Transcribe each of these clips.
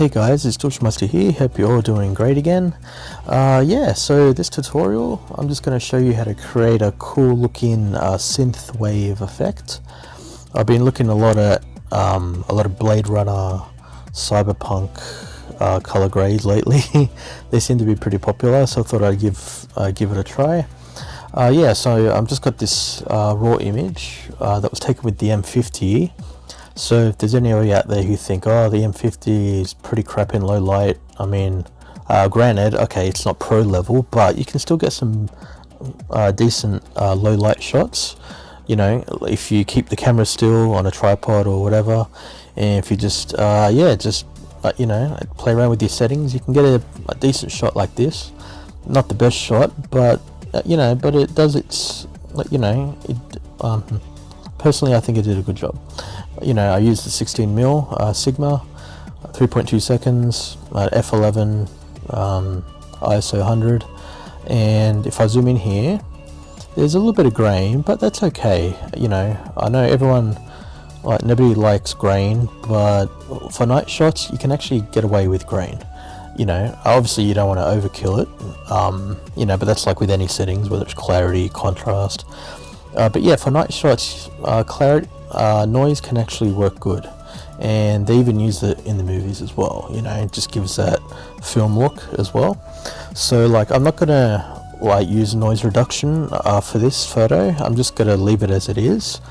Hey guys, it's Torchmaster here. Hope you're all doing great again. So this tutorial, I'm just going to show you how to create a cool looking synthwave effect. I've been looking a lot at Blade Runner, Cyberpunk color grades lately. They seem to be pretty popular, so I thought I'd give it a try. So I've just got this raw image that was taken with the M50. So if there's anybody out there who think, oh, the M50 is pretty crap in low light, I mean, granted, okay, it's not pro level, but you can still get some decent low light shots, you know, if you keep the camera still on a tripod or whatever, and if you just you know, play around with your settings, you can get a decent shot like this. Not the best shot, but you know, but it does its, you know, personally I think it did a good job. You know, I used the 16mm Sigma, 3.2 seconds at f11, ISO 100, and if I zoom in here, there's a little bit of grain, but that's okay. You know, I know everyone, like, nobody likes grain, but for night shots you can actually get away with grain. You know, obviously you don't want to overkill it, you know, but that's like with any settings, whether it's clarity, contrast, but yeah, for night shots, clarity, noise can actually work good, and they even use it in the movies as well. You know, it just gives that film look as well. So like, I'm not gonna like use noise reduction for this photo. I'm just gonna leave it as it is.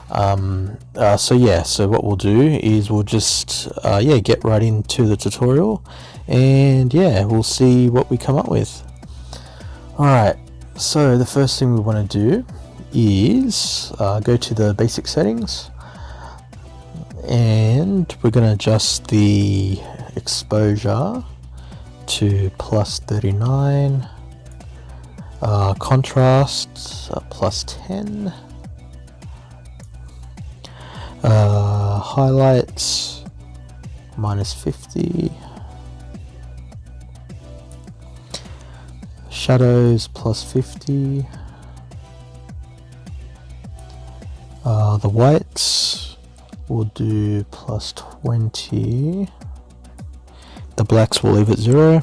So what we'll do is we'll just get right into the tutorial, and yeah, we'll see what we come up with. Alright, so the first thing we want to do is go to the basic settings, and we're going to adjust the exposure to +39, contrast +10, highlights -50, shadows +50, the whites we'll do +20, the blacks we'll leave at 0,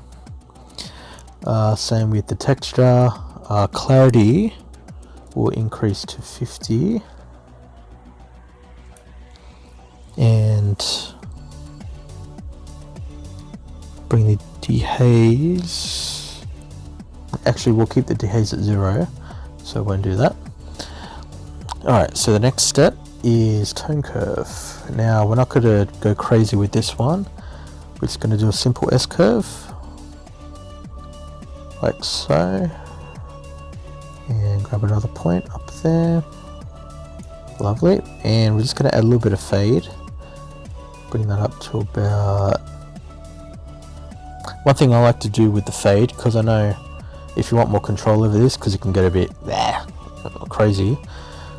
same with the texture, clarity will increase to 50, and bring the dehaze, actually we'll keep the dehaze at 0, so I won't do that. Alright, so the next step is tone curve. Now we're not going to go crazy with this one, we're just going to do a simple S curve like so, and grab another point up there, lovely, and we're just going to add a little bit of fade, bring that up to about, one thing I like to do with the fade, because I know if you want more control over this, because it can get a bit crazy,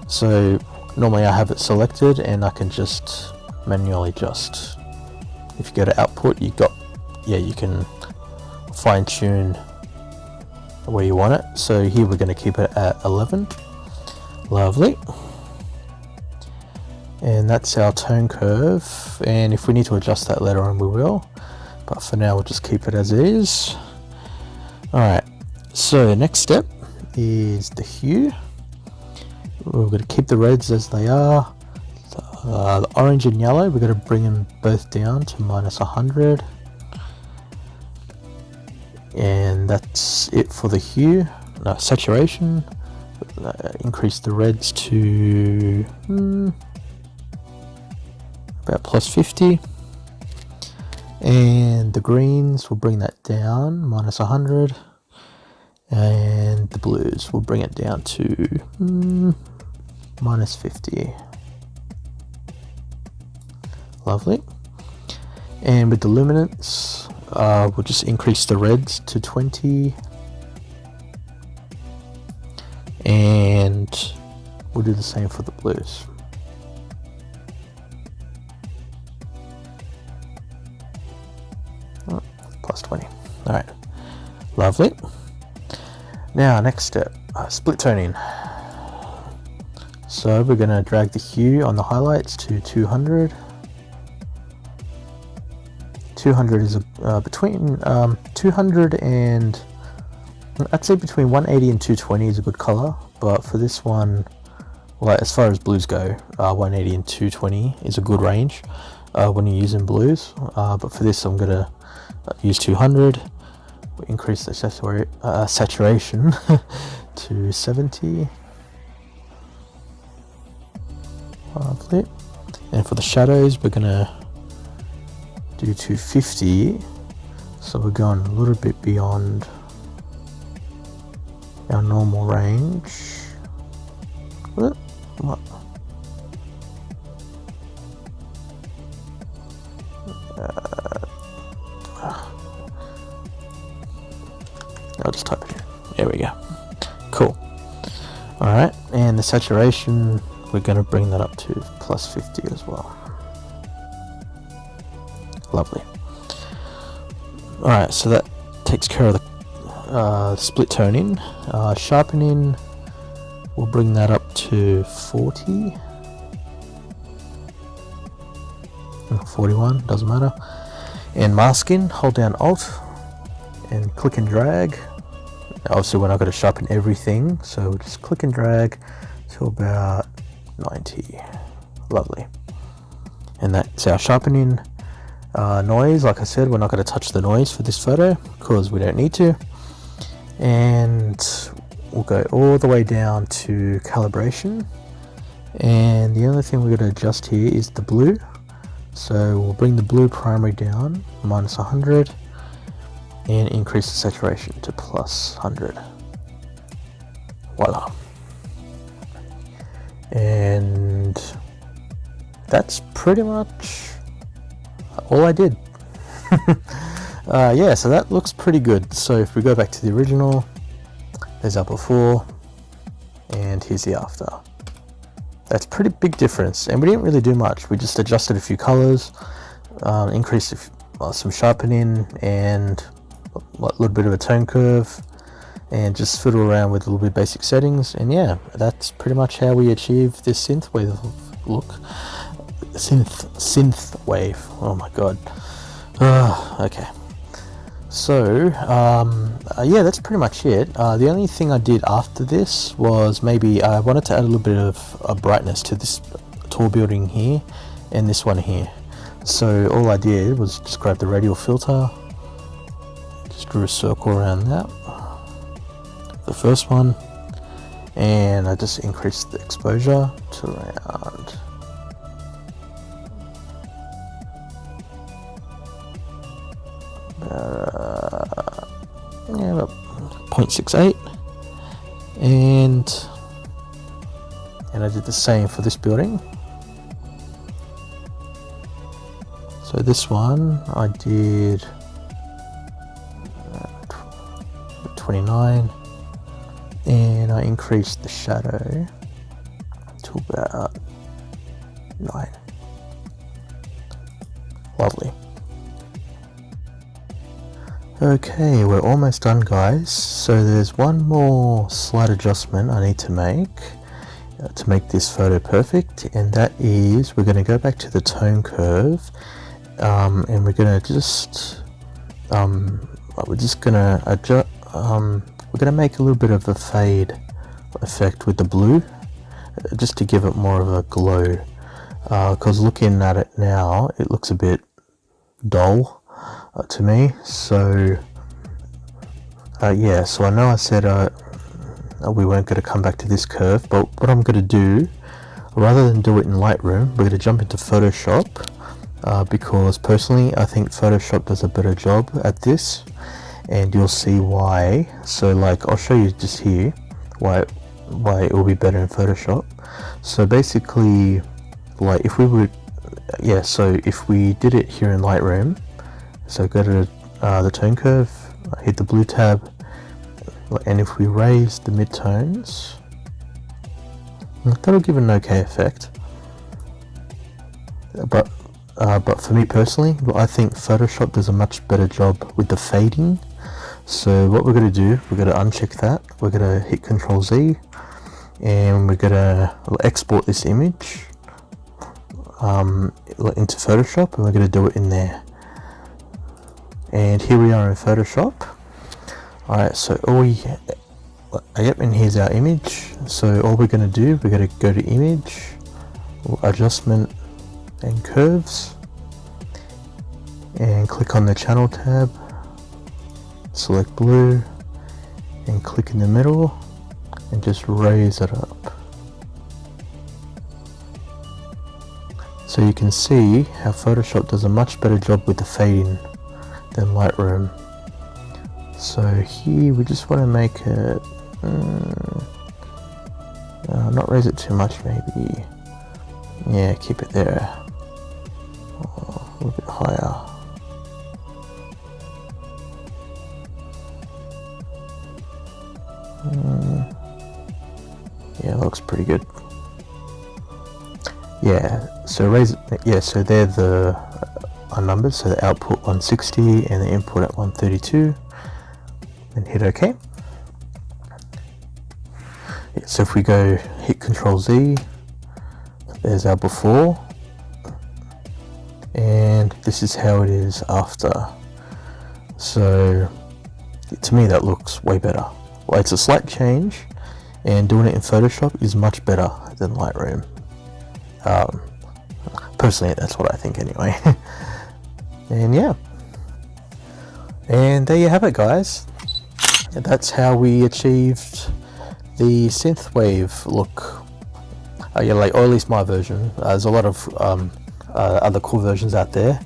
so normally I have it selected and I can just manually adjust. If you go to output, you can fine tune where you want it. So here we're going to keep it at 11, lovely, and that's our tone curve, and if we need to adjust that later on we will, but for now we'll just keep it as is. Alright, so next step is the hue. We're going to keep the reds as they are. The orange and yellow, we're going to bring them both down to -100, and that's it for the hue. Saturation, increase the reds to about +50, and the greens, we'll bring that down -100, and the blues, we'll bring it down to -50, lovely, and with the luminance, we'll just increase the reds to 20, and we'll do the same for the blues. +20. Alright, lovely. Now next step, split toning. So we're going to drag the hue on the highlights to 200, 200 is between 200 and I'd say between 180 and 220 is a good color, but for this one, well, as far as blues go, 180 and 220 is a good range when you're using blues, but for this I'm gonna use 200. We increase the saturation to 70. Lovely. And for the shadows, we're gonna do 250. So we're going a little bit beyond our normal range. What? I'll just type it in. There we go. Cool. Alright, and the saturation, we're going to bring that up to plus 50 as well. Lovely. Alright, so that takes care of the split toning. Sharpening, we'll bring that up to 40. 41, doesn't matter. And masking, hold down Alt and click and drag. Obviously we're not going to sharpen everything, so we'll just click and drag to about 90. Lovely. And that's our sharpening. Noise, like I said, we're not going to touch the noise for this photo because we don't need to. And we'll go all the way down to calibration. And the only thing we're going to adjust here is the blue. So we'll bring the blue primary down, minus 100. And increase the saturation to plus 100. Voila. And that's pretty much all I did. Yeah, so that looks pretty good. So if we go back to the original, there's our before, and here's the after. That's a pretty big difference, and we didn't really do much. We just adjusted a few colors, increased some sharpening, and a little bit of a tone curve, and just fiddle around with a little bit of basic settings. And yeah, that's pretty much how we achieve this synthwave look. Synthwave. Oh my god. Okay. So yeah, that's pretty much it. The only thing I did after this was maybe I wanted to add a little bit of a brightness to this tall building here and this one here. So all I did was just grab the radial filter, just drew a circle around that, the first one, and I just increased the exposure to around about 0.68, and I did the same for this building. So this one I did 29, and I increased the shadow to about 9. Lovely. Okay, we're almost done, guys. So there's one more slight adjustment I need to make this photo perfect, and that is we're going to go back to the tone curve, and we're going to just we're going to make a little bit of a fade effect with the blue, just to give it more of a glow, because looking at it now it looks a bit dull to me. So yeah, so I know I said we weren't going to come back to this curve, but what I'm going to do, rather than do it in Lightroom, we're going to jump into Photoshop, because personally I think Photoshop does a better job at this, and you'll see why. So like, I'll show you just here why it will be better in Photoshop. So basically, like if we would, yeah, so if we did it here in Lightroom, so go to the tone curve, hit the blue tab, and if we raise the midtones, that'll give an okay effect. But for me personally, I think Photoshop does a much better job with the fading. So what we're going to do, we're going to uncheck that, we're going to hit Ctrl Z, and we're going to export this image into Photoshop, and we're going to do it in there. And here we are in Photoshop. Alright, so yep, and here's our image. So all we're going to do, we're going to go to image, adjustment and curves, and click on the channel tab, select blue, and click in the middle, and just raise it up. So you can see how Photoshop does a much better job with the fading than Lightroom. So here we just want to make it, not raise it too much maybe, yeah, keep it there, a little bit higher. Yeah, looks pretty good. Yeah, so raise it, yeah, so they're the numbers, so the output 160 and the input at 132, and hit OK. Yeah, so if we go hit Control Z, there's our before, and this is how it is after. So to me that looks way better. Well, it's a slight change, and doing it in Photoshop is much better than Lightroom. Personally, that's what I think anyway. And yeah, and there you have it, guys. That's how we achieved the synthwave look. Yeah, like, or at least my version. There's a lot of other cool versions out there.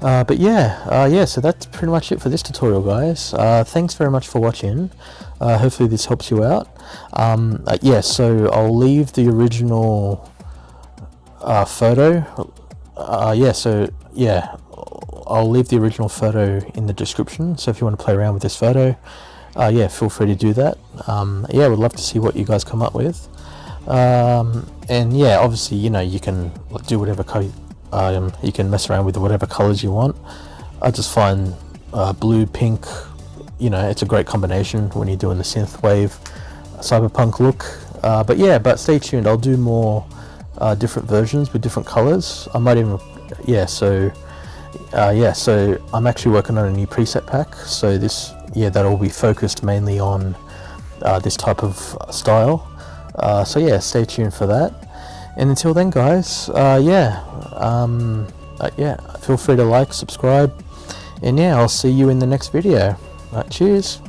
But yeah, so that's pretty much it for this tutorial, guys. Thanks very much for watching. Hopefully this helps you out. Yeah, so I'll leave the original photo. I'll leave the original photo in the description. So if you want to play around with this photo, yeah, feel free to do that. Yeah, we'd love to see what you guys come up with. And yeah, obviously, you know, you can do whatever you can mess around with whatever colors you want. I just find blue, pink, you know, it's a great combination when you're doing the synthwave cyberpunk look. But yeah, but stay tuned. I'll do more different versions with different colors. I might even, yeah, so I'm actually working on a new preset pack. So this, yeah, that'll be focused mainly on this type of style. So yeah, stay tuned for that. And until then, guys, yeah, feel free to like, subscribe, and yeah, I'll see you in the next video. Cheers.